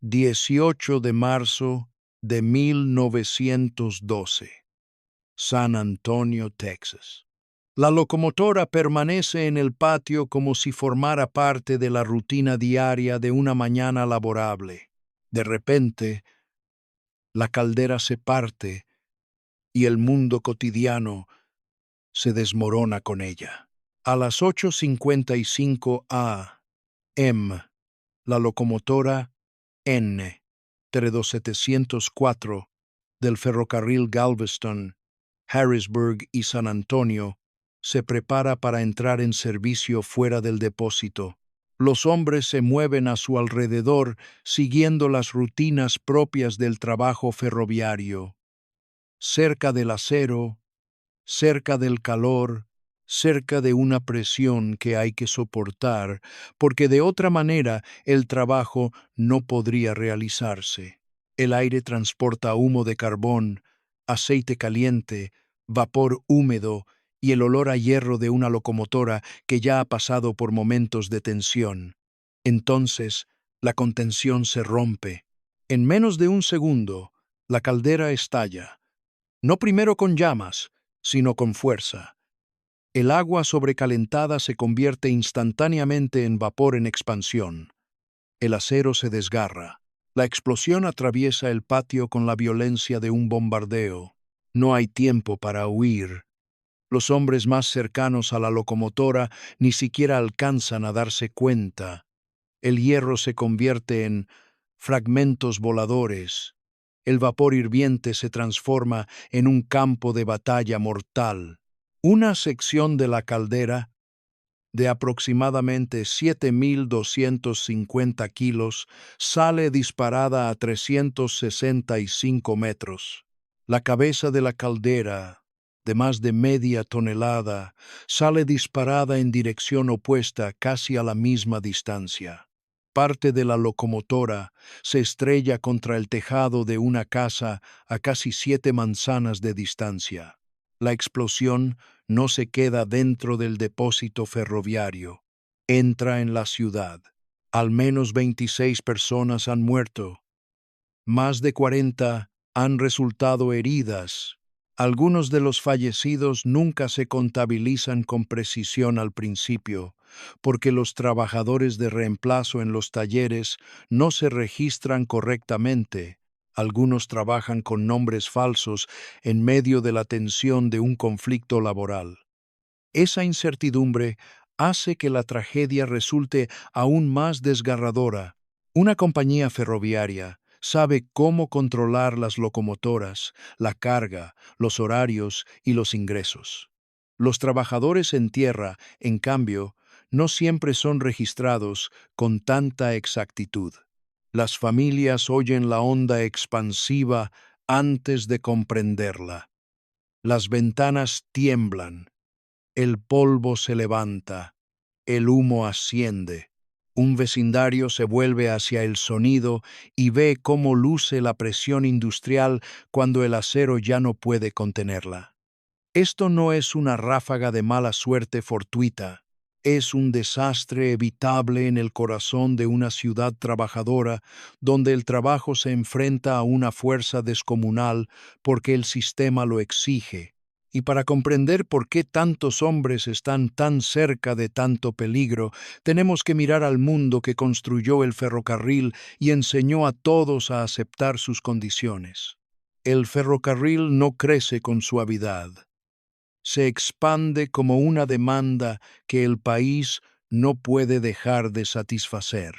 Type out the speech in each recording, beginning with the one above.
18 de marzo de 1912, San Antonio, Texas. La locomotora permanece en el patio como si formara parte de la rutina diaria de una mañana laborable. De repente, la caldera se parte y el mundo cotidiano se desmorona con ella. A las 8:55 a.m., la locomotora N 3704 del ferrocarril Galveston, Harrisburg y San Antonio se prepara para entrar en servicio fuera del depósito. Los hombres se mueven a su alrededor siguiendo las rutinas propias del trabajo ferroviario. Cerca del acero, cerca del calor, cerca de una presión que hay que soportar, porque de otra manera el trabajo no podría realizarse. El aire transporta humo de carbón, aceite caliente, vapor húmedo y el olor a hierro de una locomotora que ya ha pasado por momentos de tensión. Entonces, la contención se rompe. En menos de un segundo, la caldera estalla, no primero con llamas, sino con fuerza. El agua sobrecalentada se convierte instantáneamente en vapor en expansión. El acero se desgarra. La explosión atraviesa el patio con la violencia de un bombardeo. No hay tiempo para huir. Los hombres más cercanos a la locomotora ni siquiera alcanzan a darse cuenta. El hierro se convierte en fragmentos voladores. El vapor hirviente se transforma en un campo de batalla mortal. Una sección de la caldera, de aproximadamente 7.250 kilos, sale disparada a 365 metros. La cabeza de la caldera, de más de media tonelada, sale disparada en dirección opuesta casi a la misma distancia. Parte de la locomotora se estrella contra el tejado de una casa a casi 7 manzanas de distancia. La explosión no se queda dentro del depósito ferroviario, entra en la ciudad. Al menos 26 personas han muerto. Más de 40 han resultado heridas. Algunos de los fallecidos nunca se contabilizan con precisión al principio, porque los trabajadores de reemplazo en los talleres no se registran correctamente. Algunos trabajan con nombres falsos en medio de la tensión de un conflicto laboral. Esa incertidumbre hace que la tragedia resulte aún más desgarradora. Una compañía ferroviaria sabe cómo controlar las locomotoras, la carga, los horarios y los ingresos. Los trabajadores en tierra, en cambio, no siempre son registrados con tanta exactitud. Las familias oyen la onda expansiva antes de comprenderla. Las ventanas tiemblan. El polvo se levanta, el humo asciende. Un vecindario se vuelve hacia el sonido y ve cómo luce la presión industrial cuando el acero ya no puede contenerla. Esto no es una ráfaga de mala suerte fortuita, es un desastre evitable en el corazón de una ciudad trabajadora donde el trabajo se enfrenta a una fuerza descomunal porque el sistema lo exige. Y para comprender por qué tantos hombres están tan cerca de tanto peligro, tenemos que mirar al mundo que construyó el ferrocarril y enseñó a todos a aceptar sus condiciones. El ferrocarril no crece con suavidad. Se expande como una demanda que el país no puede dejar de satisfacer.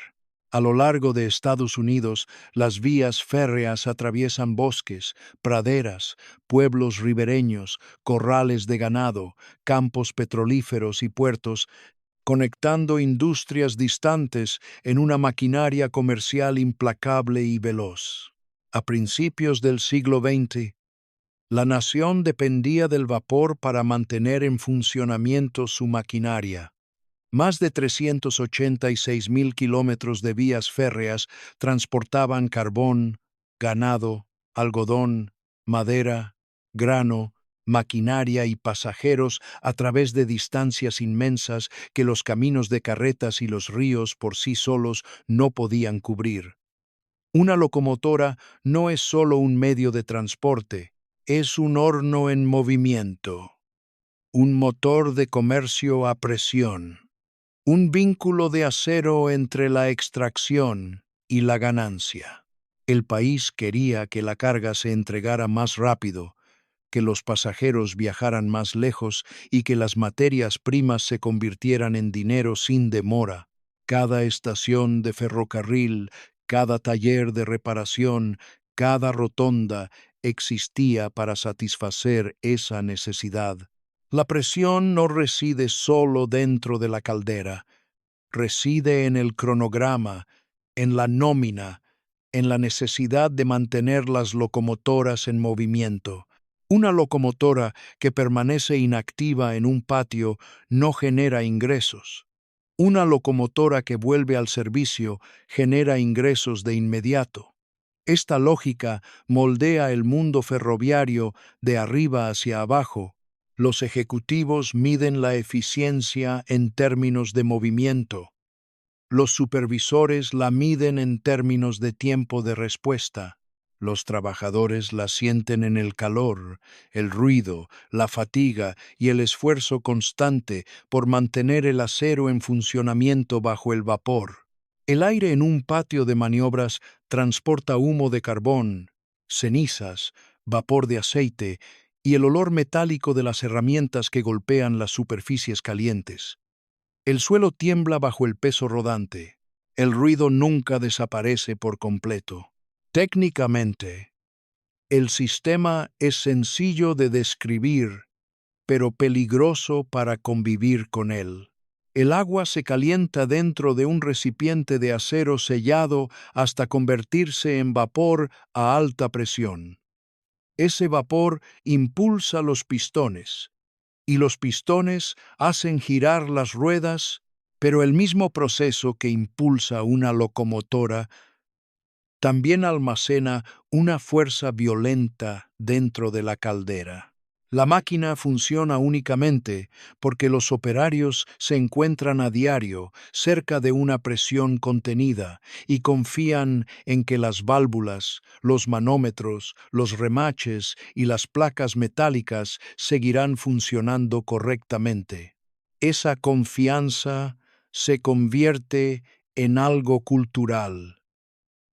A lo largo de Estados Unidos, las vías férreas atraviesan bosques, praderas, pueblos ribereños, corrales de ganado, campos petrolíferos y puertos, conectando industrias distantes en una maquinaria comercial implacable y veloz. A principios del siglo XX, la nación dependía del vapor para mantener en funcionamiento su maquinaria. Más de 386.000 kilómetros de vías férreas transportaban carbón, ganado, algodón, madera, grano, maquinaria y pasajeros a través de distancias inmensas que los caminos de carretas y los ríos por sí solos no podían cubrir. Una locomotora no es solo un medio de transporte, es un horno en movimiento, un motor de comercio a presión, un vínculo de acero entre la extracción y la ganancia. El país quería que la carga se entregara más rápido, que los pasajeros viajaran más lejos y que las materias primas se convirtieran en dinero sin demora. Cada estación de ferrocarril, cada taller de reparación, cada rotonda existía para satisfacer esa necesidad. La presión no reside solo dentro de la caldera, reside en el cronograma, en la nómina, en la necesidad de mantener las locomotoras en movimiento. Una locomotora que permanece inactiva en un patio no genera ingresos. Una locomotora que vuelve al servicio genera ingresos de inmediato. Esta lógica moldea el mundo ferroviario de arriba hacia abajo. Los ejecutivos miden la eficiencia en términos de movimiento. Los supervisores la miden en términos de tiempo de respuesta. Los trabajadores la sienten en el calor, el ruido, la fatiga y el esfuerzo constante por mantener el acero en funcionamiento bajo el vapor. El aire en un patio de maniobras transporta humo de carbón, cenizas, vapor de aceite y el olor metálico de las herramientas que golpean las superficies calientes. El suelo tiembla bajo el peso rodante. El ruido nunca desaparece por completo. Técnicamente, el sistema es sencillo de describir, pero peligroso para convivir con él. El agua se calienta dentro de un recipiente de acero sellado hasta convertirse en vapor a alta presión. Ese vapor impulsa los pistones, y los pistones hacen girar las ruedas, pero el mismo proceso que impulsa una locomotora también almacena una fuerza violenta dentro de la caldera. La máquina funciona únicamente porque los operarios se encuentran a diario cerca de una presión contenida y confían en que las válvulas, los manómetros, los remaches y las placas metálicas seguirán funcionando correctamente. Esa confianza se convierte en algo cultural.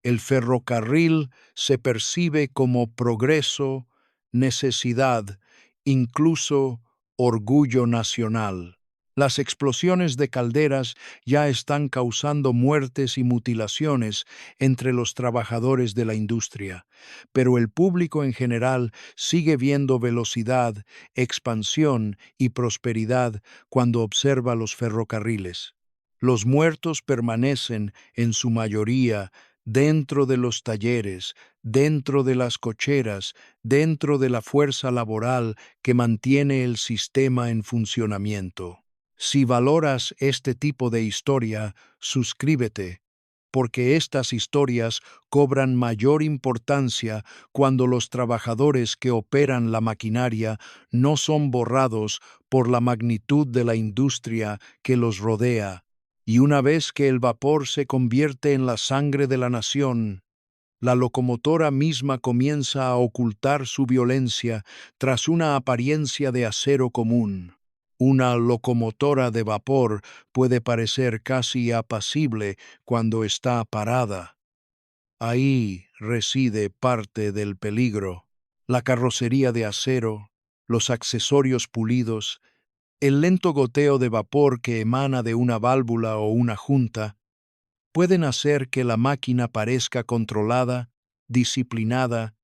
El ferrocarril se percibe como progreso, necesidad, incluso orgullo nacional. Las explosiones de calderas ya están causando muertes y mutilaciones entre los trabajadores de la industria, pero el público en general sigue viendo velocidad, expansión y prosperidad cuando observa los ferrocarriles. Los muertos permanecen, en su mayoría, dentro de los talleres, dentro de las cocheras, dentro de la fuerza laboral que mantiene el sistema en funcionamiento. Si valoras este tipo de historia, suscríbete, porque estas historias cobran mayor importancia cuando los trabajadores que operan la maquinaria no son borrados por la magnitud de la industria que los rodea. Y una vez que el vapor se convierte en la sangre de la nación, la locomotora misma comienza a ocultar su violencia tras una apariencia de acero común. Una locomotora de vapor puede parecer casi apacible cuando está parada. Ahí reside parte del peligro. La carrocería de acero, los accesorios pulidos, el lento goteo de vapor que emana de una válvula o una junta pueden hacer que la máquina parezca controlada, disciplinada,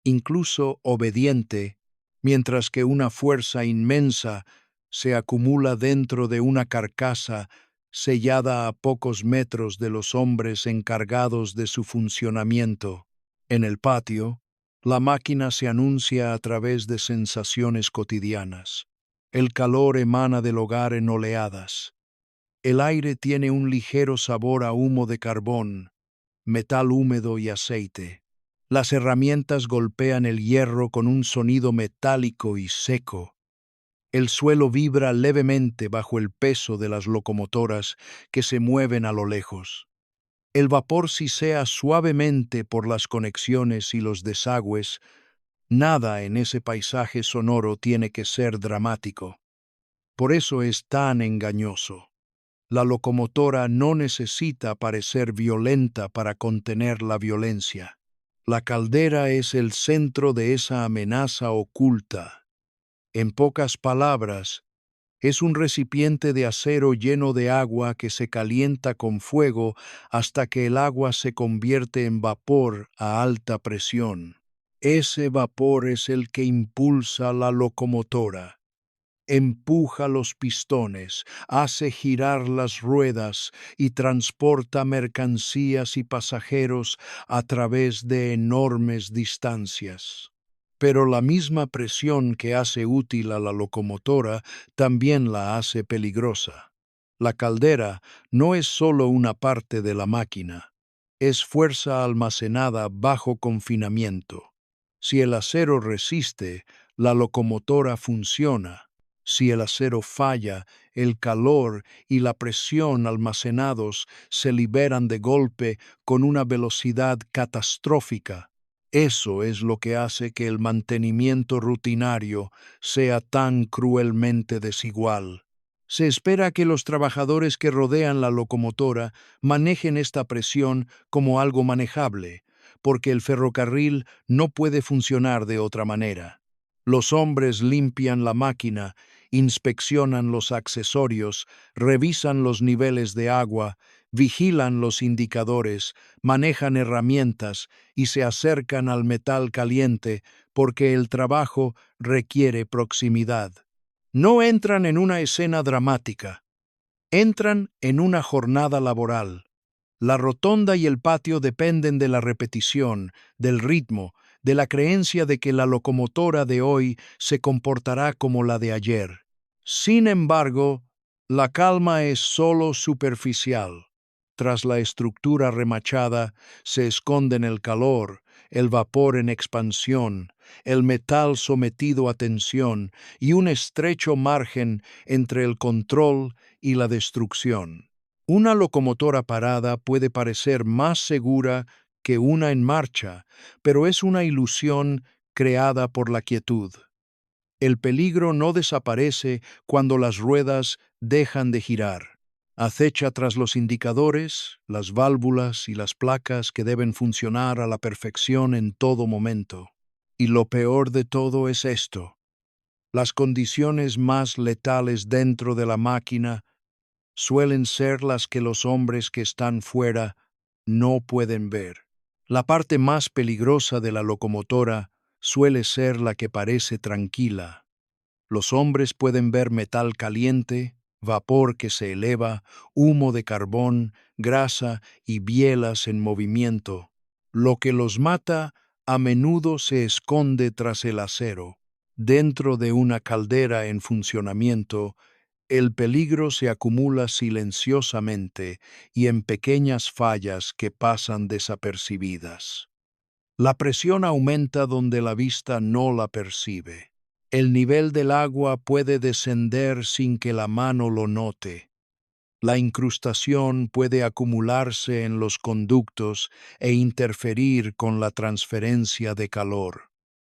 incluso obediente, mientras que una fuerza inmensa se acumula dentro de una carcasa sellada a pocos metros de los hombres encargados de su funcionamiento. En el patio, la máquina se anuncia a través de sensaciones cotidianas. El calor emana del hogar en oleadas. El aire tiene un ligero sabor a humo de carbón, metal húmedo y aceite. Las herramientas golpean el hierro con un sonido metálico y seco. El suelo vibra levemente bajo el peso de las locomotoras que se mueven a lo lejos. El vapor sisea suavemente por las conexiones y los desagües. Nada en ese paisaje sonoro tiene que ser dramático. Por eso es tan engañoso. La locomotora no necesita parecer violenta para contener la violencia. La caldera es el centro de esa amenaza oculta. En pocas palabras, es un recipiente de acero lleno de agua que se calienta con fuego hasta que el agua se convierte en vapor a alta presión. Ese vapor es el que impulsa la locomotora. Empuja los pistones, hace girar las ruedas y transporta mercancías y pasajeros a través de enormes distancias. Pero la misma presión que hace útil a la locomotora también la hace peligrosa. La caldera no es solo una parte de la máquina, es fuerza almacenada bajo confinamiento. Si el acero resiste, la locomotora funciona. Si el acero falla, el calor y la presión almacenados se liberan de golpe con una velocidad catastrófica. Eso es lo que hace que el mantenimiento rutinario sea tan cruelmente desigual. Se espera que los trabajadores que rodean la locomotora manejen esta presión como algo manejable, porque el ferrocarril no puede funcionar de otra manera. Los hombres limpian la máquina, inspeccionan los accesorios, revisan los niveles de agua, vigilan los indicadores, manejan herramientas y se acercan al metal caliente porque el trabajo requiere proximidad. No entran en una escena dramática, entran en una jornada laboral. La rotonda y el patio dependen de la repetición, del ritmo, de la creencia de que la locomotora de hoy se comportará como la de ayer. Sin embargo, la calma es solo superficial. Tras la estructura remachada se esconden el calor, el vapor en expansión, el metal sometido a tensión y un estrecho margen entre el control y la destrucción. Una locomotora parada puede parecer más segura que una en marcha, pero es una ilusión creada por la quietud. El peligro no desaparece cuando las ruedas dejan de girar. Acecha tras los indicadores, las válvulas y las placas que deben funcionar a la perfección en todo momento. Y lo peor de todo es esto: las condiciones más letales dentro de la máquina suelen ser las que los hombres que están fuera no pueden ver. La parte más peligrosa de la locomotora suele ser la que parece tranquila. Los hombres pueden ver metal caliente, vapor que se eleva, humo de carbón, grasa y bielas en movimiento. Lo que los mata a menudo se esconde tras el acero. Dentro de una caldera en funcionamiento, el peligro se acumula silenciosamente y en pequeñas fallas que pasan desapercibidas. La presión aumenta donde la vista no la percibe. El nivel del agua puede descender sin que la mano lo note. La incrustación puede acumularse en los conductos e interferir con la transferencia de calor.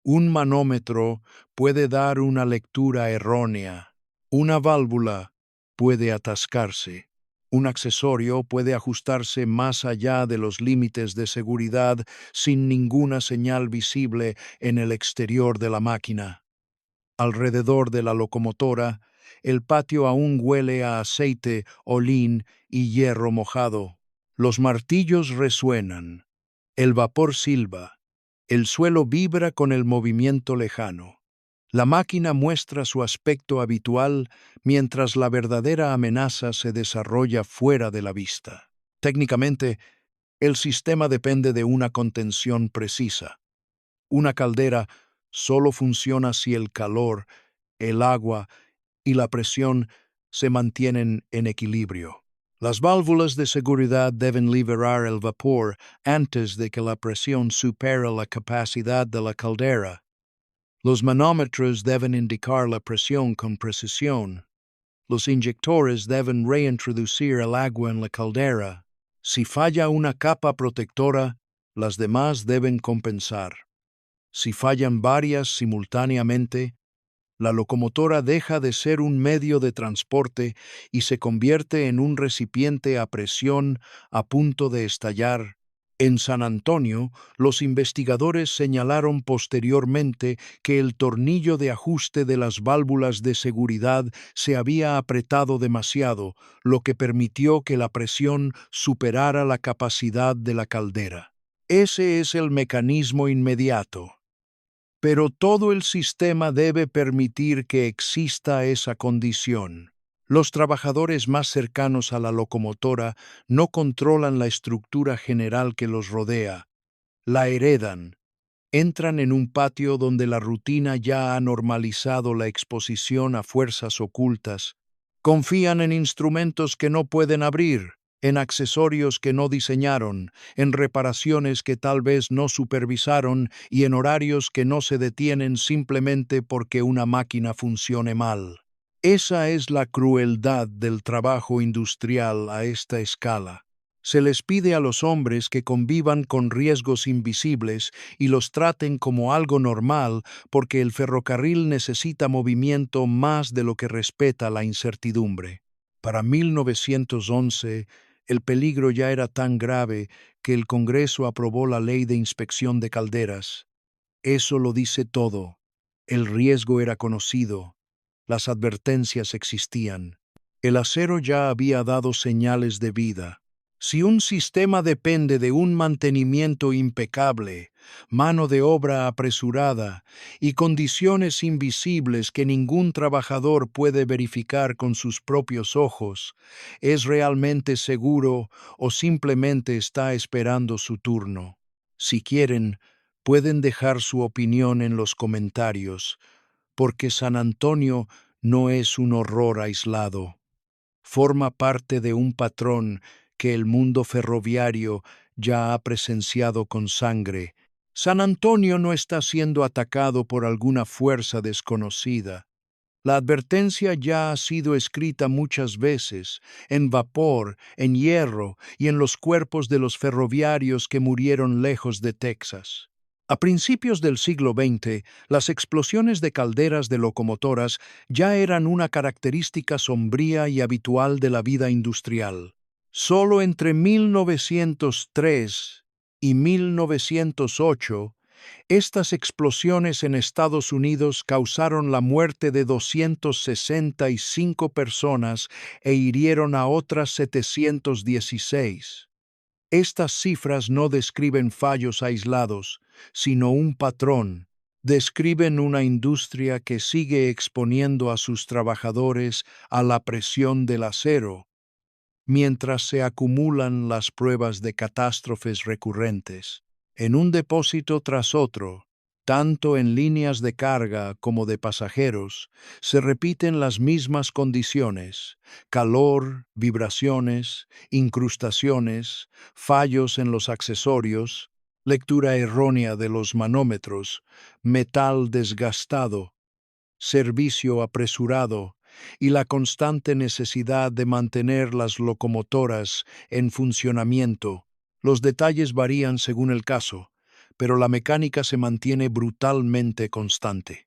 Un manómetro puede dar una lectura errónea. Una válvula puede atascarse. Un accesorio puede ajustarse más allá de los límites de seguridad sin ninguna señal visible en el exterior de la máquina. Alrededor de la locomotora, el patio aún huele a aceite, olín y hierro mojado. Los martillos resuenan. El vapor silba. El suelo vibra con el movimiento lejano. La máquina muestra su aspecto habitual mientras la verdadera amenaza se desarrolla fuera de la vista. Técnicamente, el sistema depende de una contención precisa. Una caldera solo funciona si el calor, el agua y la presión se mantienen en equilibrio. Las válvulas de seguridad deben liberar el vapor antes de que la presión supere la capacidad de la caldera. Los manómetros deben indicar la presión con precisión. Los inyectores deben reintroducir el agua en la caldera. Si falla una capa protectora, las demás deben compensar. Si fallan varias simultáneamente, la locomotora deja de ser un medio de transporte y se convierte en un recipiente a presión a punto de estallar. En San Antonio, los investigadores señalaron posteriormente que el tornillo de ajuste de las válvulas de seguridad se había apretado demasiado, lo que permitió que la presión superara la capacidad de la caldera. Ese es el mecanismo inmediato. Pero todo el sistema debe permitir que exista esa condición. Los trabajadores más cercanos a la locomotora no controlan la estructura general que los rodea, la heredan. Entran en un patio donde la rutina ya ha normalizado la exposición a fuerzas ocultas. Confían en instrumentos que no pueden abrir, en accesorios que no diseñaron, en reparaciones que tal vez no supervisaron y en horarios que no se detienen simplemente porque una máquina funcione mal. Esa es la crueldad del trabajo industrial a esta escala. Se les pide a los hombres que convivan con riesgos invisibles y los traten como algo normal porque el ferrocarril necesita movimiento más de lo que respeta la incertidumbre. Para 1911, el peligro ya era tan grave que el Congreso aprobó la Ley de Inspección de Calderas. Eso lo dice todo. El riesgo era conocido. Las advertencias existían. El acero ya había dado señales de vida. Si un sistema depende de un mantenimiento impecable, mano de obra apresurada y condiciones invisibles que ningún trabajador puede verificar con sus propios ojos, ¿es realmente seguro o simplemente está esperando su turno? Si quieren, pueden dejar su opinión en los comentarios, porque San Antonio no es un horror aislado. Forma parte de un patrón que el mundo ferroviario ya ha presenciado con sangre. San Antonio no está siendo atacado por alguna fuerza desconocida. La advertencia ya ha sido escrita muchas veces, en vapor, en hierro y en los cuerpos de los ferroviarios que murieron lejos de Texas. A principios del siglo XX, las explosiones de calderas de locomotoras ya eran una característica sombría y habitual de la vida industrial. Solo entre 1903 y 1908, estas explosiones en Estados Unidos causaron la muerte de 265 personas e hirieron a otras 716. Estas cifras no describen fallos aislados, sino un patrón. Describen una industria que sigue exponiendo a sus trabajadores a la presión del acero, mientras se acumulan las pruebas de catástrofes recurrentes. En un depósito tras otro, tanto en líneas de carga como de pasajeros, se repiten las mismas condiciones: calor, vibraciones, incrustaciones, fallos en los accesorios, lectura errónea de los manómetros, metal desgastado, servicio apresurado y la constante necesidad de mantener las locomotoras en funcionamiento. Los detalles varían según el caso, pero la mecánica se mantiene brutalmente constante.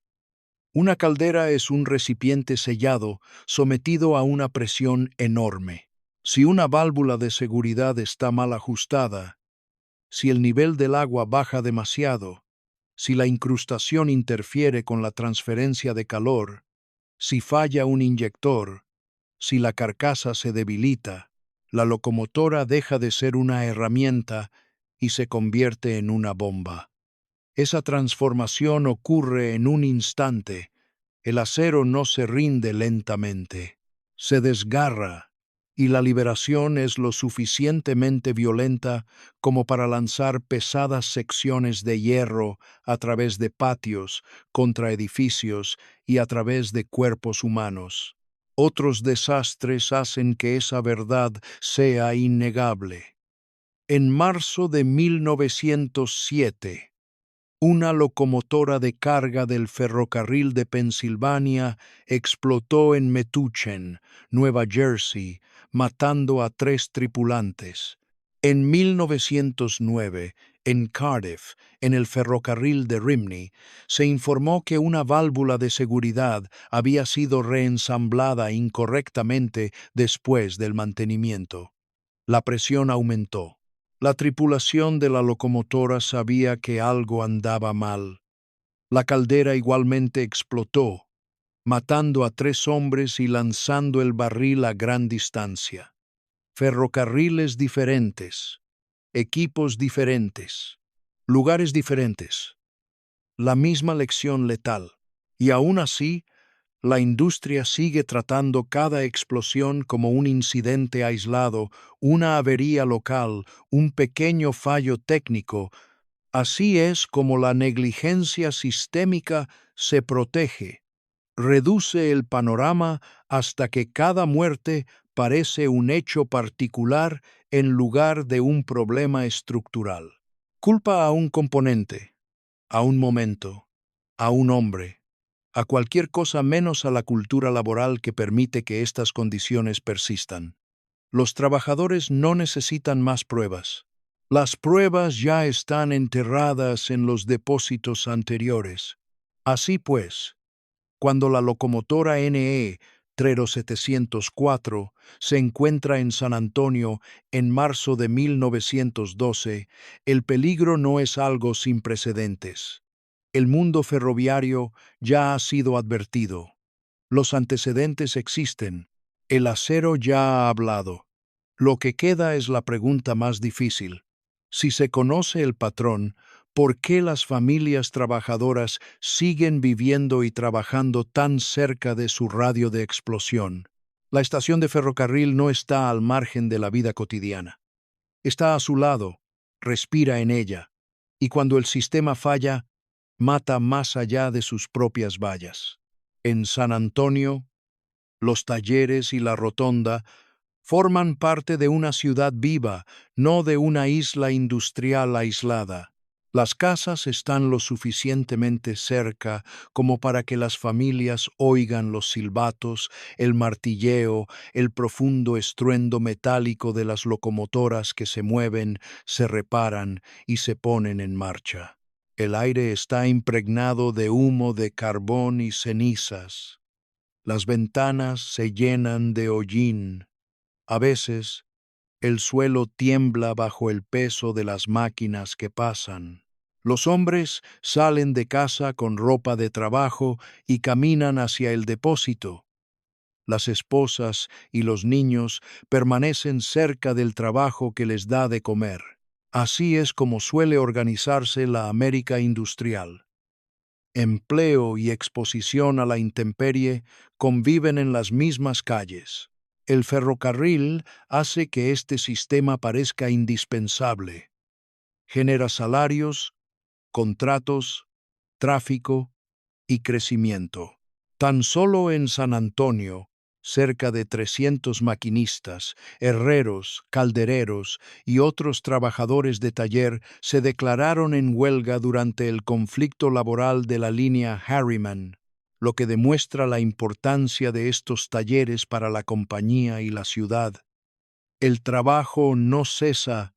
Una caldera es un recipiente sellado sometido a una presión enorme. Si una válvula de seguridad está mal ajustada, si el nivel del agua baja demasiado, si la incrustación interfiere con la transferencia de calor, si falla un inyector, si la carcasa se debilita, la locomotora deja de ser una herramienta y se convierte en una bomba. Esa transformación ocurre en un instante. El acero no se rinde lentamente, se desgarra, y la liberación es lo suficientemente violenta como para lanzar pesadas secciones de hierro a través de patios, contra edificios y a través de cuerpos humanos. Otros desastres hacen que esa verdad sea innegable. En marzo de 1907, una locomotora de carga del ferrocarril de Pensilvania explotó en Metuchen, Nueva Jersey, matando a 3 tripulantes. En 1909, en Cardiff, en el ferrocarril de Rimney, se informó que una válvula de seguridad había sido reensamblada incorrectamente después del mantenimiento. La presión aumentó. La tripulación de la locomotora sabía que algo andaba mal. La caldera igualmente explotó, matando a 3 hombres y lanzando el barril a gran distancia. Ferrocarriles diferentes, equipos diferentes, lugares diferentes, la misma lección letal. Y aún así, la industria sigue tratando cada explosión como un incidente aislado, una avería local, un pequeño fallo técnico. Así es como la negligencia sistémica se protege, reduce el panorama hasta que cada muerte parece un hecho particular en lugar de un problema estructural. Culpa a un componente, a un momento, a un hombre, a cualquier cosa menos a la cultura laboral que permite que estas condiciones persistan. Los trabajadores no necesitan más pruebas. Las pruebas ya están enterradas en los depósitos anteriores. Así pues, cuando la locomotora NE 704 se encuentra en San Antonio en marzo de 1912, el peligro no es algo sin precedentes. El mundo ferroviario ya ha sido advertido. Los antecedentes existen. El acero ya ha hablado. Lo que queda es la pregunta más difícil. Si se conoce el patrón, ¿por qué las familias trabajadoras siguen viviendo y trabajando tan cerca de su radio de explosión? La estación de ferrocarril no está al margen de la vida cotidiana. Está a su lado, respira en ella, y cuando el sistema falla, mata más allá de sus propias vallas. En San Antonio, los talleres y la rotonda forman parte de una ciudad viva, no de una isla industrial aislada. Las casas están lo suficientemente cerca como para que las familias oigan los silbatos, el martilleo, el profundo estruendo metálico de las locomotoras que se mueven, se reparan y se ponen en marcha. El aire está impregnado de humo de carbón y cenizas. Las ventanas se llenan de hollín. A veces, el suelo tiembla bajo el peso de las máquinas que pasan. Los hombres salen de casa con ropa de trabajo y caminan hacia el depósito. Las esposas y los niños permanecen cerca del trabajo que les da de comer. Así es como suele organizarse la América industrial. Empleo y exposición a la intemperie conviven en las mismas calles. El ferrocarril hace que este sistema parezca indispensable. Genera salarios, contratos, tráfico y crecimiento. Tan solo en San Antonio, cerca de 300 maquinistas, herreros, caldereros y otros trabajadores de taller se declararon en huelga durante el conflicto laboral de la línea Harriman, lo que demuestra la importancia de estos talleres para la compañía y la ciudad. El trabajo no cesa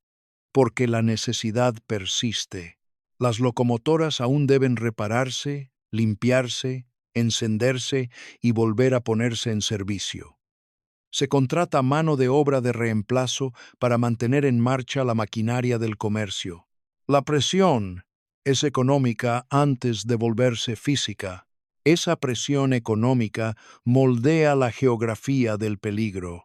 porque la necesidad persiste. Las locomotoras aún deben repararse, limpiarse, encenderse y volver a ponerse en servicio. Se contrata mano de obra de reemplazo para mantener en marcha la maquinaria del comercio. La presión es económica antes de volverse física. Esa presión económica moldea la geografía del peligro.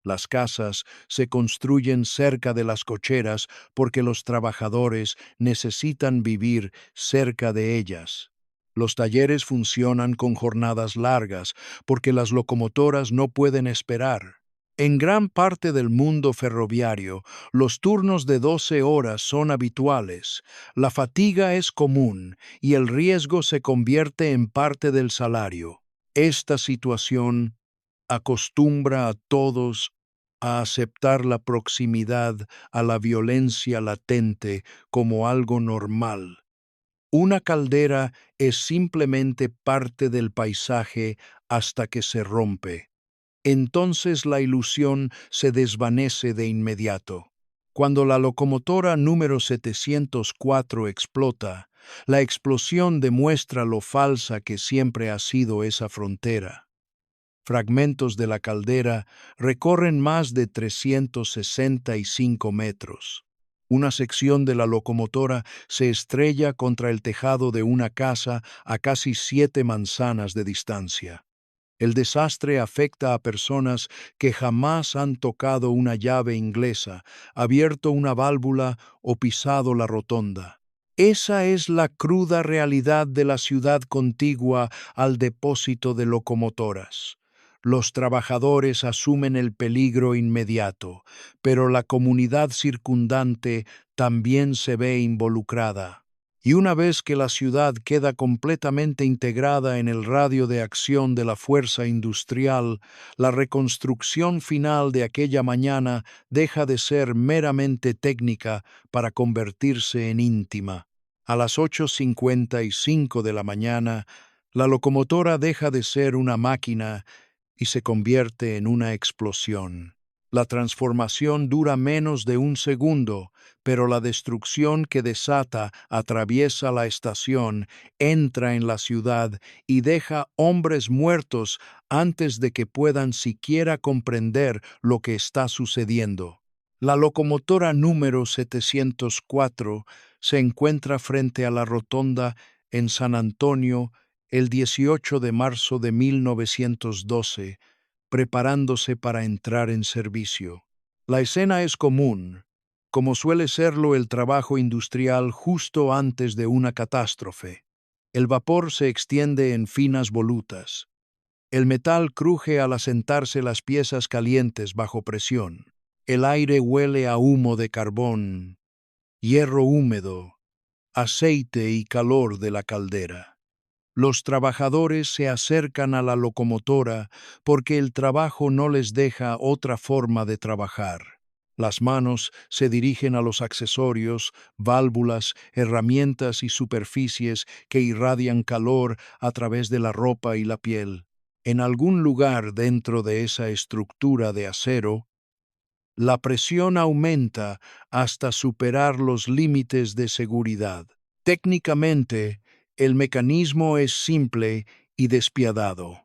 Las casas se construyen cerca de las cocheras porque los trabajadores necesitan vivir cerca de ellas. Los talleres funcionan con jornadas largas porque las locomotoras no pueden esperar. En gran parte del mundo ferroviario, los turnos de 12 horas son habituales, la fatiga es común y el riesgo se convierte en parte del salario. Esta situación acostumbra a todos a aceptar la proximidad a la violencia latente como algo normal. Una caldera es simplemente parte del paisaje hasta que se rompe. Entonces la ilusión se desvanece de inmediato. Cuando la locomotora número 704 explota, la explosión demuestra lo falsa que siempre ha sido esa frontera. Fragmentos de la caldera recorren más de 365 metros. Una sección de la locomotora se estrella contra el tejado de una casa a casi 7 manzanas de distancia. El desastre afecta a personas que jamás han tocado una llave inglesa, abierto una válvula o pisado la rotonda. Esa es la cruda realidad de la ciudad contigua al depósito de locomotoras. Los trabajadores asumen el peligro inmediato, pero la comunidad circundante también se ve involucrada. Y una vez que la ciudad queda completamente integrada en el radio de acción de la fuerza industrial, la reconstrucción final de aquella mañana deja de ser meramente técnica para convertirse en íntima. A las 8:55 de la mañana, la locomotora deja de ser una máquina y se convierte en una explosión. La transformación dura menos de un segundo, pero la destrucción que desata atraviesa la estación, entra en la ciudad y deja hombres muertos antes de que puedan siquiera comprender lo que está sucediendo. La locomotora número 704 se encuentra frente a la rotonda en San Antonio el 18 de marzo de 1912, preparándose para entrar en servicio. La escena es común, como suele serlo el trabajo industrial justo antes de una catástrofe. El vapor se extiende en finas volutas. El metal cruje al asentarse las piezas calientes bajo presión. El aire huele a humo de carbón, hierro húmedo, aceite y calor de la caldera. Los trabajadores se acercan a la locomotora porque el trabajo no les deja otra forma de trabajar. Las manos se dirigen a los accesorios, válvulas, herramientas y superficies que irradian calor a través de la ropa y la piel. En algún lugar dentro de esa estructura de acero, la presión aumenta hasta superar los límites de seguridad. Técnicamente, el mecanismo es simple y despiadado.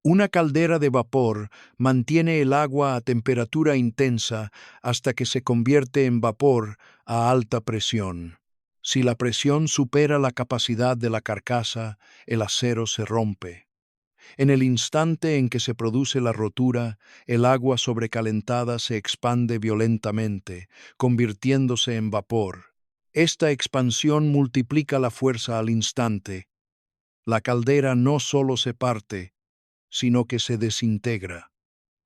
Una caldera de vapor mantiene el agua a temperatura intensa hasta que se convierte en vapor a alta presión. Si la presión supera la capacidad de la carcasa, el acero se rompe. En el instante en que se produce la rotura, el agua sobrecalentada se expande violentamente, convirtiéndose en vapor. Esta expansión multiplica la fuerza al instante. La caldera no solo se parte, sino que se desintegra.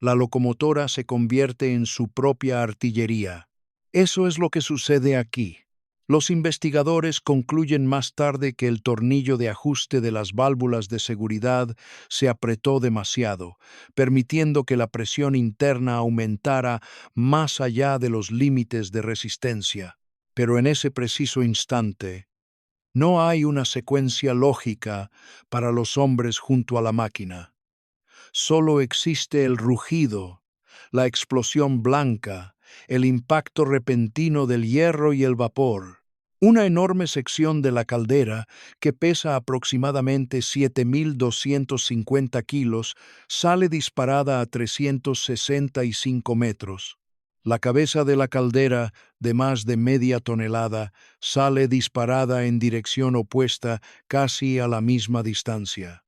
La locomotora se convierte en su propia artillería. Eso es lo que sucede aquí. Los investigadores concluyen más tarde que el tornillo de ajuste de las válvulas de seguridad se apretó demasiado, permitiendo que la presión interna aumentara más allá de los límites de resistencia. Pero en ese preciso instante, no hay una secuencia lógica para los hombres junto a la máquina. Solo existe el rugido, la explosión blanca, el impacto repentino del hierro y el vapor. Una enorme sección de la caldera, que pesa aproximadamente 7.250 kilos, sale disparada a 365 metros. La cabeza de la caldera, de más de media tonelada, sale disparada en dirección opuesta casi a la misma distancia.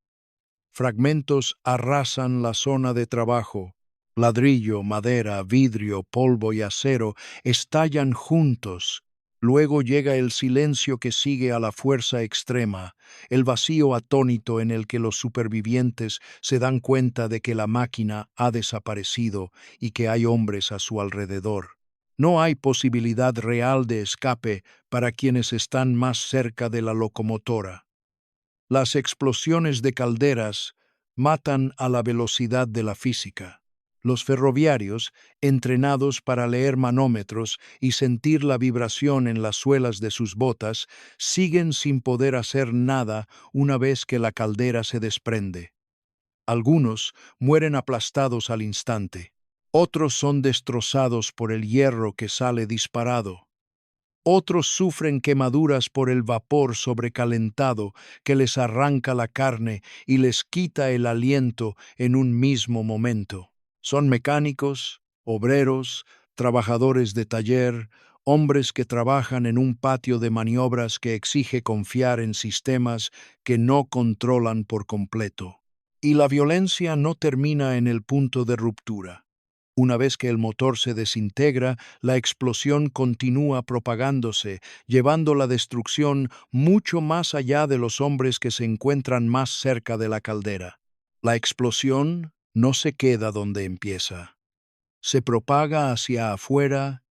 Fragmentos arrasan la zona de trabajo. Ladrillo, madera, vidrio, polvo y acero estallan juntos. Luego llega el silencio que sigue a la fuerza extrema, el vacío atónito en el que los supervivientes se dan cuenta de que la máquina ha desaparecido y que hay hombres a su alrededor. No hay posibilidad real de escape para quienes están más cerca de la locomotora. Las explosiones de calderas matan a la velocidad de la física. Los ferroviarios, entrenados para leer manómetros y sentir la vibración en las suelas de sus botas, siguen sin poder hacer nada una vez que la caldera se desprende. Algunos mueren aplastados al instante. Otros son destrozados por el hierro que sale disparado. Otros sufren quemaduras por el vapor sobrecalentado que les arranca la carne y les quita el aliento en un mismo momento. Son mecánicos, obreros, trabajadores de taller, hombres que trabajan en un patio de maniobras que exige confiar en sistemas que no controlan por completo. Y la violencia no termina en el punto de ruptura. Una vez que el motor se desintegra, la explosión continúa propagándose, llevando la destrucción mucho más allá de los hombres que se encuentran más cerca de la caldera. La explosión no se queda donde empieza. Se propaga hacia afuera,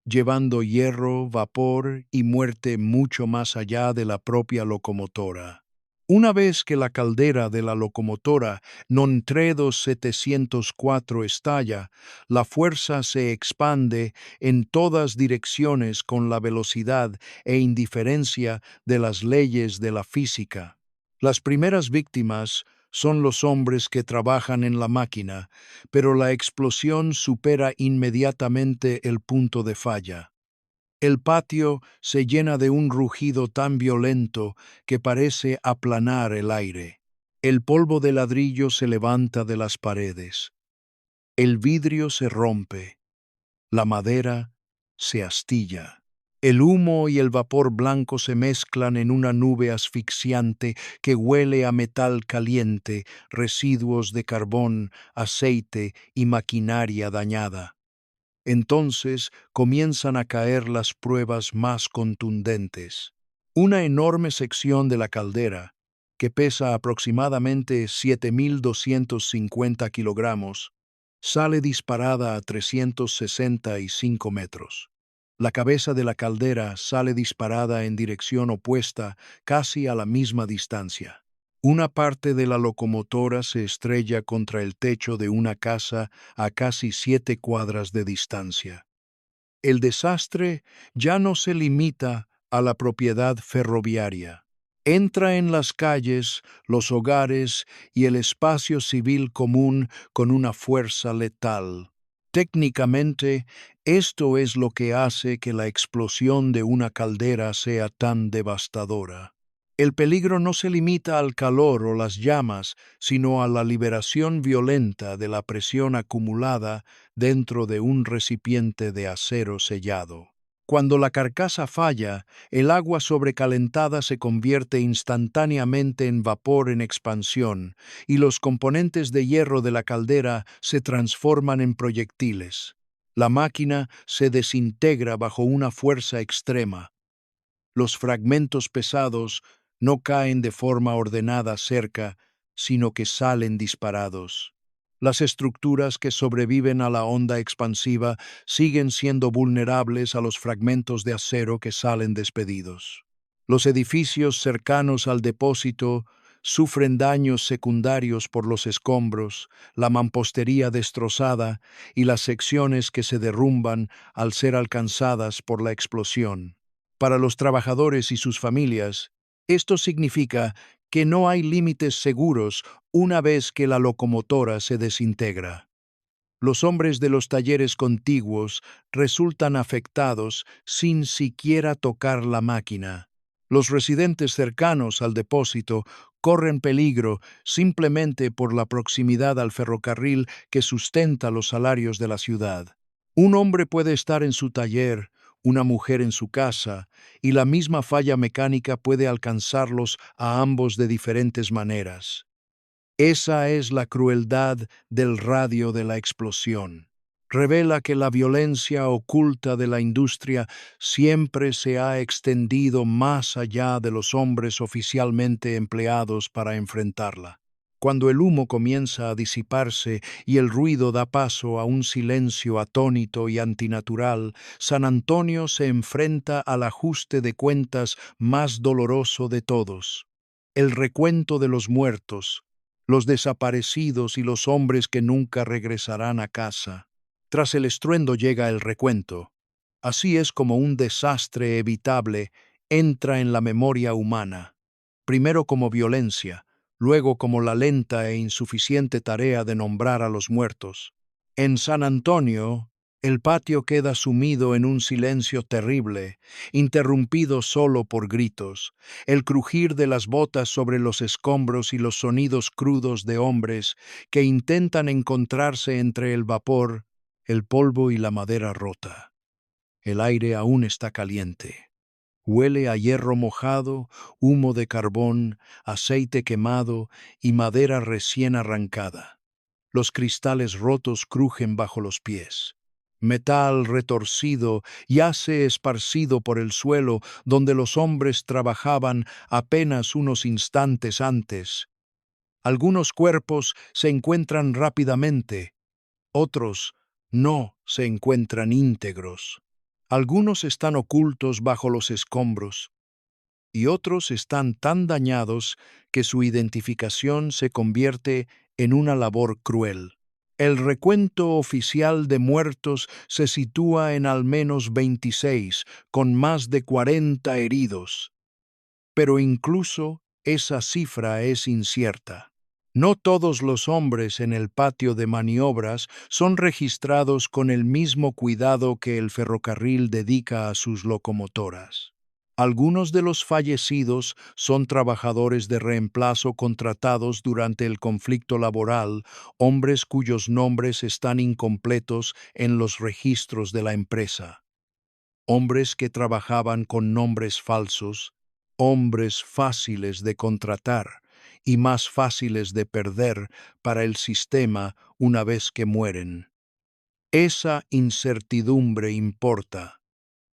llevando hierro, vapor y muerte mucho más allá de la propia locomotora. Una vez que la caldera de la locomotora Nontredo 704 estalla, la fuerza se expande en todas direcciones con la velocidad e indiferencia de las leyes de la física. Las primeras víctimas son los hombres que trabajan en la máquina, pero la explosión supera inmediatamente el punto de falla. El patio se llena de un rugido tan violento que parece aplanar el aire. El polvo de ladrillo se levanta de las paredes. El vidrio se rompe. La madera se astilla. El humo y el vapor blanco se mezclan en una nube asfixiante que huele a metal caliente, residuos de carbón, aceite y maquinaria dañada. Entonces comienzan a caer las pruebas más contundentes. Una enorme sección de la caldera, que pesa aproximadamente 7.250 kilogramos, sale disparada a 365 metros. La cabeza de la caldera sale disparada en dirección opuesta, casi a la misma distancia. Una parte de la locomotora se estrella contra el techo de una casa a casi 7 cuadras de distancia. El desastre ya no se limita a la propiedad ferroviaria. Entra en las calles, los hogares y el espacio civil común con una fuerza letal. Técnicamente, esto es lo que hace que la explosión de una caldera sea tan devastadora. El peligro no se limita al calor o las llamas, sino a la liberación violenta de la presión acumulada dentro de un recipiente de acero sellado. Cuando la carcasa falla, el agua sobrecalentada se convierte instantáneamente en vapor en expansión y los componentes de hierro de la caldera se transforman en proyectiles. La máquina se desintegra bajo una fuerza extrema. Los fragmentos pesados no caen de forma ordenada cerca, sino que salen disparados. Las estructuras que sobreviven a la onda expansiva siguen siendo vulnerables a los fragmentos de acero que salen despedidos. Los edificios cercanos al depósito sufren daños secundarios por los escombros, la mampostería destrozada y las secciones que se derrumban al ser alcanzadas por la explosión. Para los trabajadores y sus familias, esto significa que no hay límites seguros una vez que la locomotora se desintegra. Los hombres de los talleres contiguos resultan afectados sin siquiera tocar la máquina. Los residentes cercanos al depósito corren peligro simplemente por la proximidad al ferrocarril que sustenta los salarios de la ciudad. Un hombre puede estar en su taller, una mujer en su casa, y la misma falla mecánica puede alcanzarlos a ambos de diferentes maneras. Esa es la crueldad del radio de la explosión. Revela que la violencia oculta de la industria siempre se ha extendido más allá de los hombres oficialmente empleados para enfrentarla. Cuando el humo comienza a disiparse y el ruido da paso a un silencio atónito y antinatural, San Antonio se enfrenta al ajuste de cuentas más doloroso de todos: el recuento de los muertos, los desaparecidos y los hombres que nunca regresarán a casa. Tras el estruendo llega el recuento. Así es como un desastre evitable entra en la memoria humana, primero como violencia, luego como la lenta e insuficiente tarea de nombrar a los muertos. En San Antonio, el patio queda sumido en un silencio terrible, interrumpido solo por gritos, el crujir de las botas sobre los escombros y los sonidos crudos de hombres que intentan encontrarse entre el vapor, el polvo y la madera rota. El aire aún está caliente. Huele a hierro mojado, humo de carbón, aceite quemado y madera recién arrancada. Los cristales rotos crujen bajo los pies. Metal retorcido yace esparcido por el suelo donde los hombres trabajaban apenas unos instantes antes. Algunos cuerpos se encuentran rápidamente, otros no se encuentran íntegros. Algunos están ocultos bajo los escombros y otros están tan dañados que su identificación se convierte en una labor cruel. El recuento oficial de muertos se sitúa en al menos 26, con más de 40 heridos. Pero incluso esa cifra es incierta. No todos los hombres en el patio de maniobras son registrados con el mismo cuidado que el ferrocarril dedica a sus locomotoras. Algunos de los fallecidos son trabajadores de reemplazo contratados durante el conflicto laboral, hombres cuyos nombres están incompletos en los registros de la empresa. Hombres que trabajaban con nombres falsos, hombres fáciles de contratar y más fáciles de perder para el sistema una vez que mueren. Esa incertidumbre importa.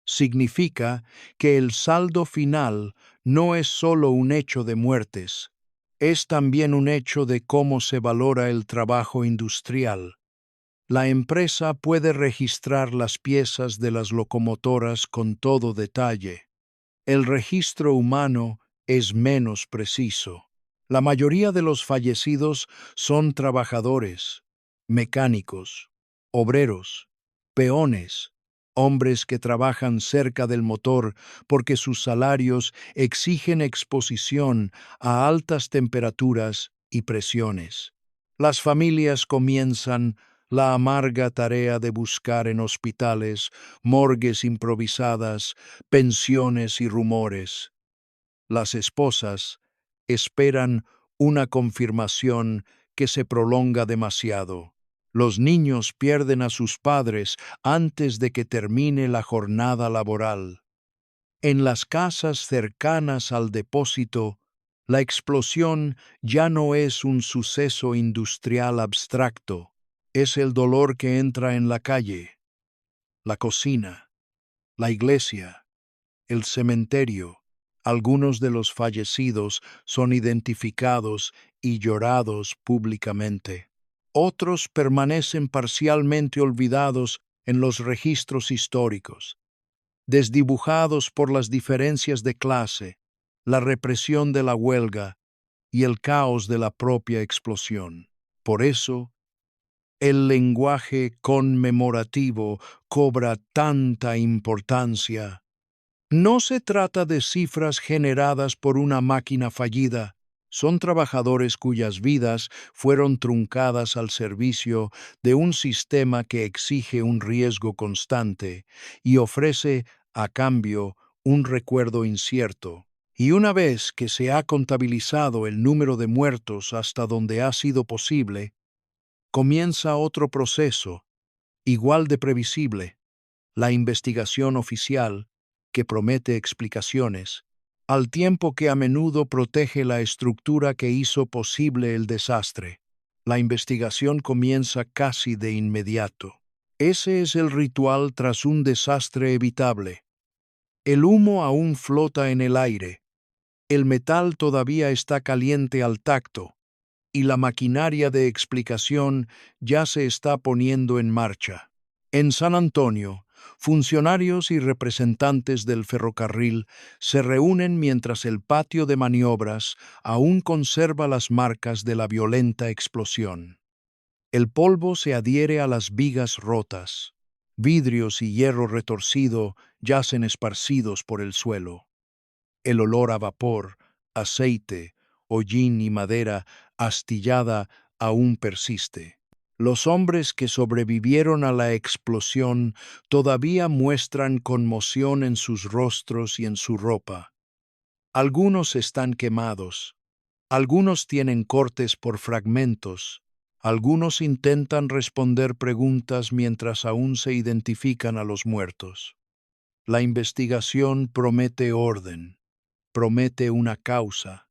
Significa que el saldo final no es solo un hecho de muertes, es también un hecho de cómo se valora el trabajo industrial. La empresa puede registrar las piezas de las locomotoras con todo detalle. El registro humano es menos preciso. La mayoría de los fallecidos son trabajadores, mecánicos, obreros, peones, hombres que trabajan cerca del motor porque sus salarios exigen exposición a altas temperaturas y presiones. Las familias comienzan la amarga tarea de buscar en hospitales, morgues improvisadas, pensiones y rumores. Las esposas esperan una confirmación que se prolonga demasiado. Los niños pierden a sus padres antes de que termine la jornada laboral. En las casas cercanas al depósito, la explosión ya no es un suceso industrial abstracto, es el dolor que entra en la calle, la cocina, la iglesia, el cementerio. Algunos de los fallecidos son identificados y llorados públicamente. Otros permanecen parcialmente olvidados en los registros históricos, desdibujados por las diferencias de clase, la represión de la huelga y el caos de la propia explosión. Por eso, el lenguaje conmemorativo cobra tanta importancia. No se trata de cifras generadas por una máquina fallida. Son trabajadores cuyas vidas fueron truncadas al servicio de un sistema que exige un riesgo constante y ofrece, a cambio, un recuerdo incierto. Y una vez que se ha contabilizado el número de muertos hasta donde ha sido posible, comienza otro proceso, igual de previsible, la investigación oficial, que promete explicaciones, al tiempo que a menudo protege la estructura que hizo posible el desastre. La investigación comienza casi de inmediato. Ese es el ritual tras un desastre evitable. El humo aún flota en el aire, el metal todavía está caliente al tacto, y la maquinaria de explicación ya se está poniendo en marcha. En San Antonio, funcionarios y representantes del ferrocarril se reúnen mientras el patio de maniobras aún conserva las marcas de la violenta explosión. El polvo se adhiere a las vigas rotas. Vidrios y hierro retorcido yacen esparcidos por el suelo. El olor a vapor, aceite, hollín y madera astillada aún persiste. Los hombres que sobrevivieron a la explosión todavía muestran conmoción en sus rostros y en su ropa. Algunos están quemados, algunos tienen cortes por fragmentos, algunos intentan responder preguntas mientras aún se identifican a los muertos. La investigación promete orden, promete una causa,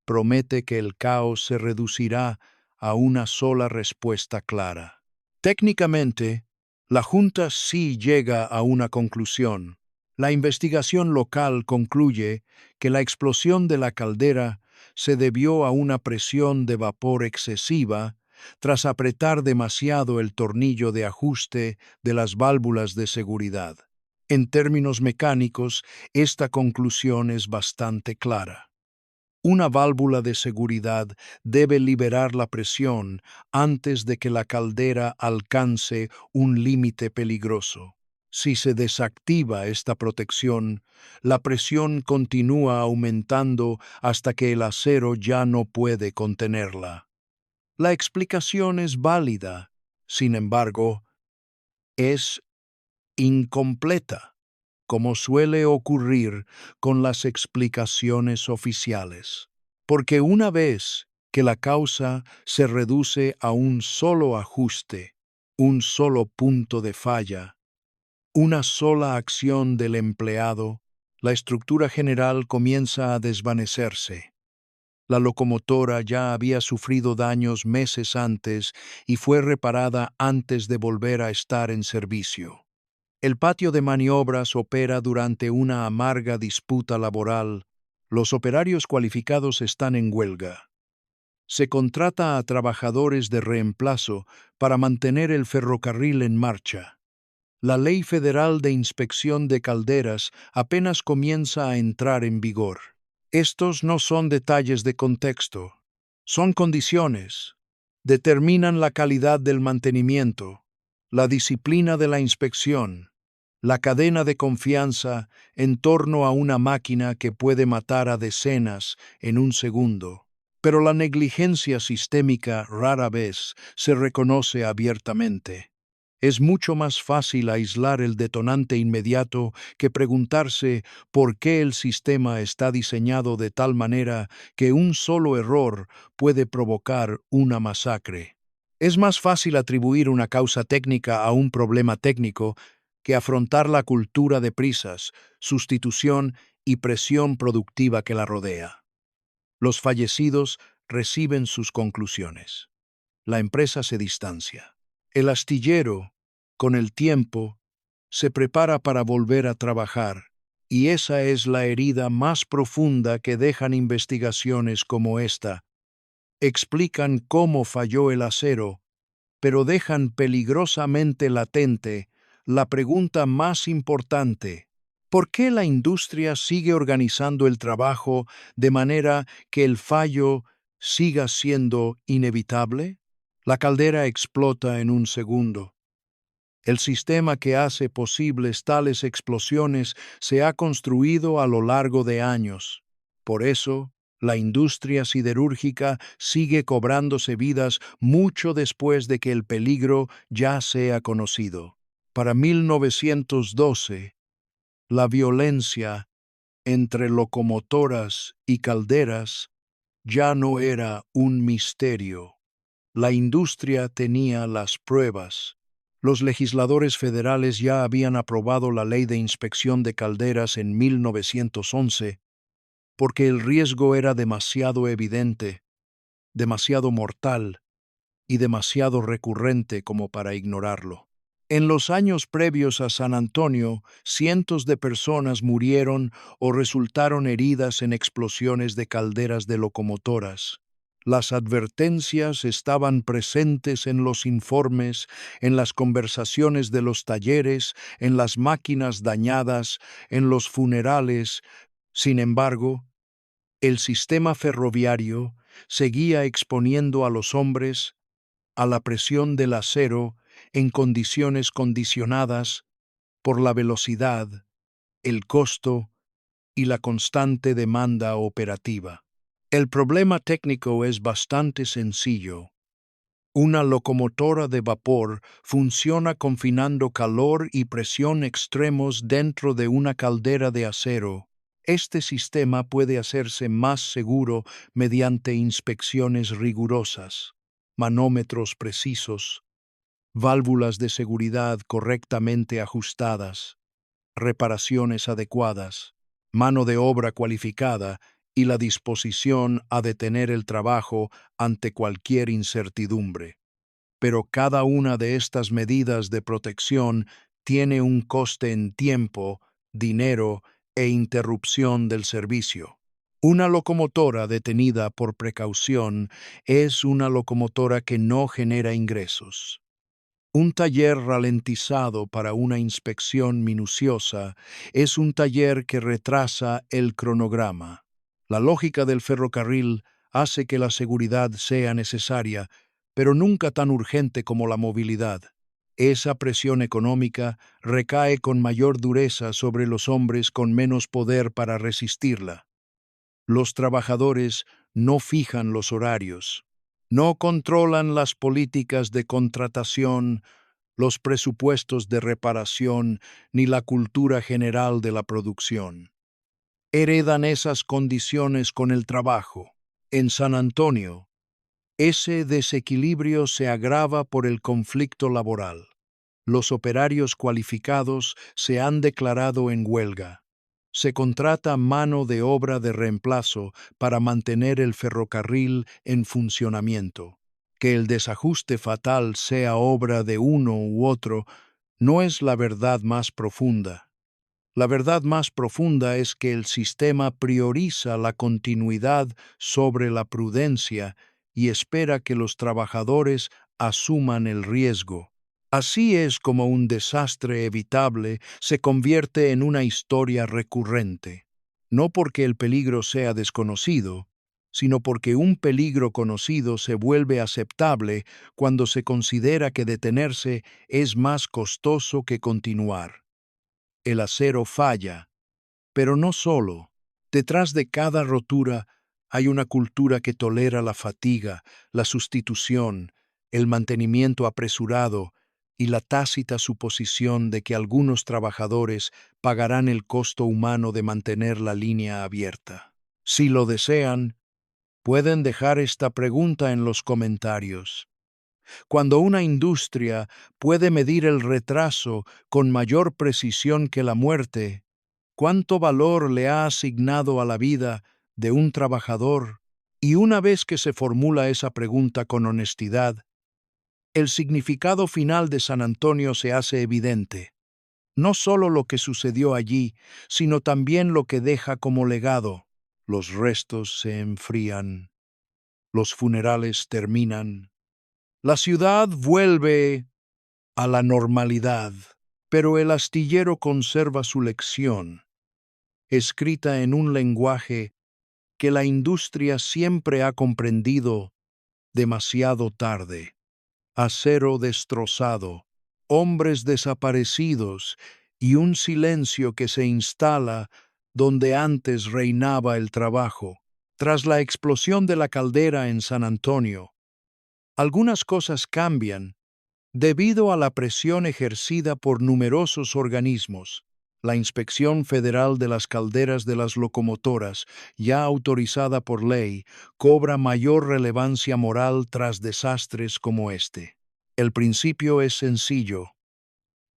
promete que el caos se reducirá a una sola respuesta clara. Técnicamente, la Junta sí llega a una conclusión. La investigación local concluye que la explosión de la caldera se debió a una presión de vapor excesiva tras apretar demasiado el tornillo de ajuste de las válvulas de seguridad. En términos mecánicos, esta conclusión es bastante clara. Una válvula de seguridad debe liberar la presión antes de que la caldera alcance un límite peligroso. Si se desactiva esta protección, la presión continúa aumentando hasta que el acero ya no puede contenerla. La explicación es válida, sin embargo, es incompleta, como suele ocurrir con las explicaciones oficiales. Porque una vez que la causa se reduce a un solo ajuste, un solo punto de falla, una sola acción del empleado, la estructura general comienza a desvanecerse. La locomotora ya había sufrido daños meses antes y fue reparada antes de volver a estar en servicio. El patio de maniobras opera durante una amarga disputa laboral. Los operarios cualificados están en huelga. Se contrata a trabajadores de reemplazo para mantener el ferrocarril en marcha. La Ley Federal de Inspección de Calderas apenas comienza a entrar en vigor. Estos no son detalles de contexto, son condiciones. Determinan la calidad del mantenimiento, la disciplina de la inspección, la cadena de confianza en torno a una máquina que puede matar a decenas en un segundo. Pero la negligencia sistémica rara vez se reconoce abiertamente. Es mucho más fácil aislar el detonante inmediato que preguntarse por qué el sistema está diseñado de tal manera que un solo error puede provocar una masacre. Es más fácil atribuir una causa técnica a un problema técnico que afrontar la cultura de prisas, sustitución y presión productiva que la rodea. Los fallecidos reciben sus conclusiones. La empresa se distancia. El astillero, con el tiempo, se prepara para volver a trabajar, y esa es la herida más profunda que dejan investigaciones como esta. Explican cómo falló el acero, pero dejan peligrosamente latente la pregunta más importante: ¿por qué la industria sigue organizando el trabajo de manera que el fallo siga siendo inevitable? La caldera explota en un segundo. El sistema que hace posibles tales explosiones se ha construido a lo largo de años. Por eso, la industria siderúrgica sigue cobrándose vidas mucho después de que el peligro ya sea conocido. Para 1912, la violencia entre locomotoras y calderas ya no era un misterio. La industria tenía las pruebas. Los legisladores federales ya habían aprobado la Ley de Inspección de Calderas en 1911 porque el riesgo era demasiado evidente, demasiado mortal y demasiado recurrente como para ignorarlo. En los años previos a San Antonio, cientos de personas murieron o resultaron heridas en explosiones de calderas de locomotoras. Las advertencias estaban presentes en los informes, en las conversaciones de los talleres, en las máquinas dañadas, en los funerales. Sin embargo, el sistema ferroviario seguía exponiendo a los hombres a la presión del acero en condiciones condicionadas por la velocidad, el costo y la constante demanda operativa. El problema técnico es bastante sencillo. Una locomotora de vapor funciona confinando calor y presión extremos dentro de una caldera de acero. Este sistema puede hacerse más seguro mediante inspecciones rigurosas, manómetros precisos, válvulas de seguridad correctamente ajustadas, reparaciones adecuadas, mano de obra cualificada y la disposición a detener el trabajo ante cualquier incertidumbre. Pero cada una de estas medidas de protección tiene un coste en tiempo, dinero e interrupción del servicio. Una locomotora detenida por precaución es una locomotora que no genera ingresos. Un taller ralentizado para una inspección minuciosa es un taller que retrasa el cronograma. La lógica del ferrocarril hace que la seguridad sea necesaria, pero nunca tan urgente como la movilidad. Esa presión económica recae con mayor dureza sobre los hombres con menos poder para resistirla. Los trabajadores no fijan los horarios, no controlan las políticas de contratación, los presupuestos de reparación ni la cultura general de la producción. Heredan esas condiciones con el trabajo. En San Antonio, ese desequilibrio se agrava por el conflicto laboral. Los operarios cualificados se han declarado en huelga. Se contrata mano de obra de reemplazo para mantener el ferrocarril en funcionamiento. Que el desajuste fatal sea obra de uno u otro no es la verdad más profunda. La verdad más profunda es que el sistema prioriza la continuidad sobre la prudencia y espera que los trabajadores asuman el riesgo. Así es como un desastre evitable se convierte en una historia recurrente, no porque el peligro sea desconocido, sino porque un peligro conocido se vuelve aceptable cuando se considera que detenerse es más costoso que continuar. El acero falla, pero no solo. Detrás de cada rotura hay una cultura que tolera la fatiga, la sustitución, el mantenimiento apresurado y la tácita suposición de que algunos trabajadores pagarán el costo humano de mantener la línea abierta. Si lo desean, pueden dejar esta pregunta en los comentarios. Cuando una industria puede medir el retraso con mayor precisión que la muerte, ¿cuánto valor le ha asignado a la vida de un trabajador? Y una vez que se formula esa pregunta con honestidad, el significado final de San Antonio se hace evidente. No solo lo que sucedió allí, sino también lo que deja como legado. Los restos se enfrían, los funerales terminan, la ciudad vuelve a la normalidad, pero el astillero conserva su lección, escrita en un lenguaje que la industria siempre ha comprendido demasiado tarde. Acero destrozado, hombres desaparecidos y un silencio que se instala donde antes reinaba el trabajo. Tras la explosión de la caldera en San Antonio, algunas cosas cambian debido a la presión ejercida por numerosos organismos. La Inspección Federal de las Calderas de las Locomotoras, ya autorizada por ley, cobra mayor relevancia moral tras desastres como este. El principio es sencillo.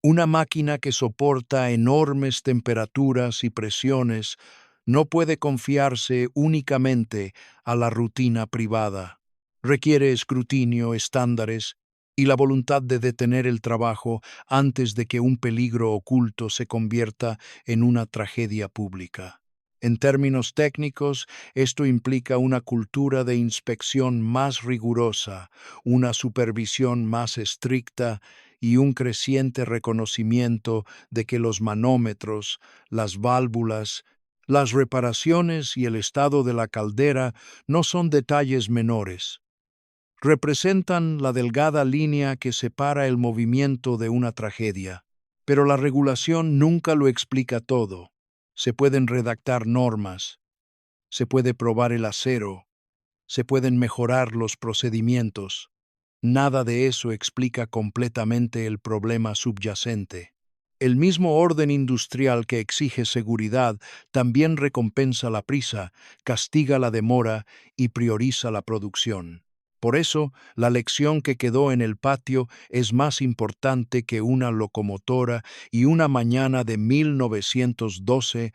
Una máquina que soporta enormes temperaturas y presiones no puede confiarse únicamente a la rutina privada. Requiere escrutinio, estándares y la voluntad de detener el trabajo antes de que un peligro oculto se convierta en una tragedia pública. En términos técnicos, esto implica una cultura de inspección más rigurosa, una supervisión más estricta y un creciente reconocimiento de que los manómetros, las válvulas, las reparaciones y el estado de la caldera no son detalles menores. Representan la delgada línea que separa el movimiento de una tragedia. Pero la regulación nunca lo explica todo. Se pueden redactar normas, se puede probar el acero, se pueden mejorar los procedimientos. Nada de eso explica completamente el problema subyacente. El mismo orden industrial que exige seguridad también recompensa la prisa, castiga la demora y prioriza la producción. Por eso, la lección que quedó en el patio es más importante que una locomotora y una mañana de 1912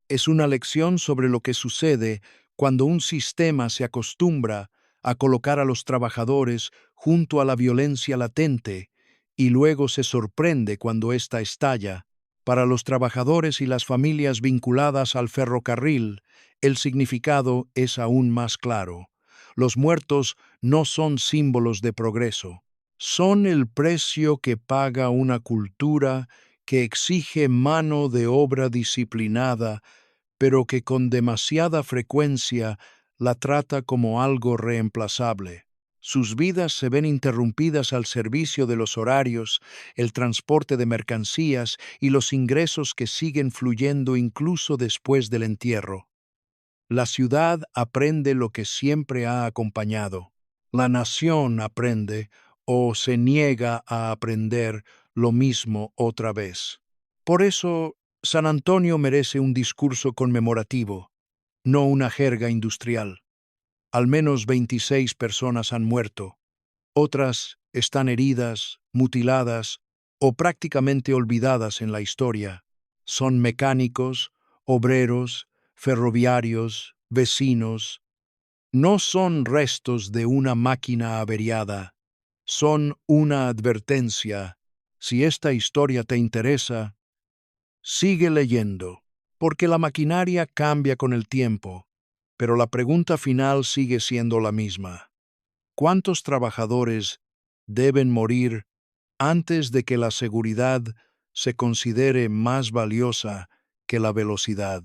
es una lección sobre lo que sucede cuando un sistema se acostumbra a colocar a los trabajadores junto a la violencia latente y luego se sorprende cuando ésta estalla. Para los trabajadores y las familias vinculadas al ferrocarril, el significado es aún más claro. Los muertos no son símbolos de progreso, son el precio que paga una cultura que exige mano de obra disciplinada, pero que con demasiada frecuencia la trata como algo reemplazable. Sus vidas se ven interrumpidas al servicio de los horarios, el transporte de mercancías y los ingresos que siguen fluyendo incluso después del entierro. La ciudad aprende lo que siempre ha acompañado. La nación aprende o se niega a aprender lo mismo otra vez. Por eso, San Antonio merece un discurso conmemorativo, no una jerga industrial. Al menos 26 personas han muerto. Otras están heridas, mutiladas o prácticamente olvidadas en la historia. Son mecánicos, obreros, ferroviarios, vecinos. No son restos de una máquina averiada. Son una advertencia. Si esta historia te interesa, sigue leyendo, porque la maquinaria cambia con el tiempo, pero la pregunta final sigue siendo la misma. ¿Cuántos trabajadores deben morir antes de que la seguridad se considere más valiosa que la velocidad?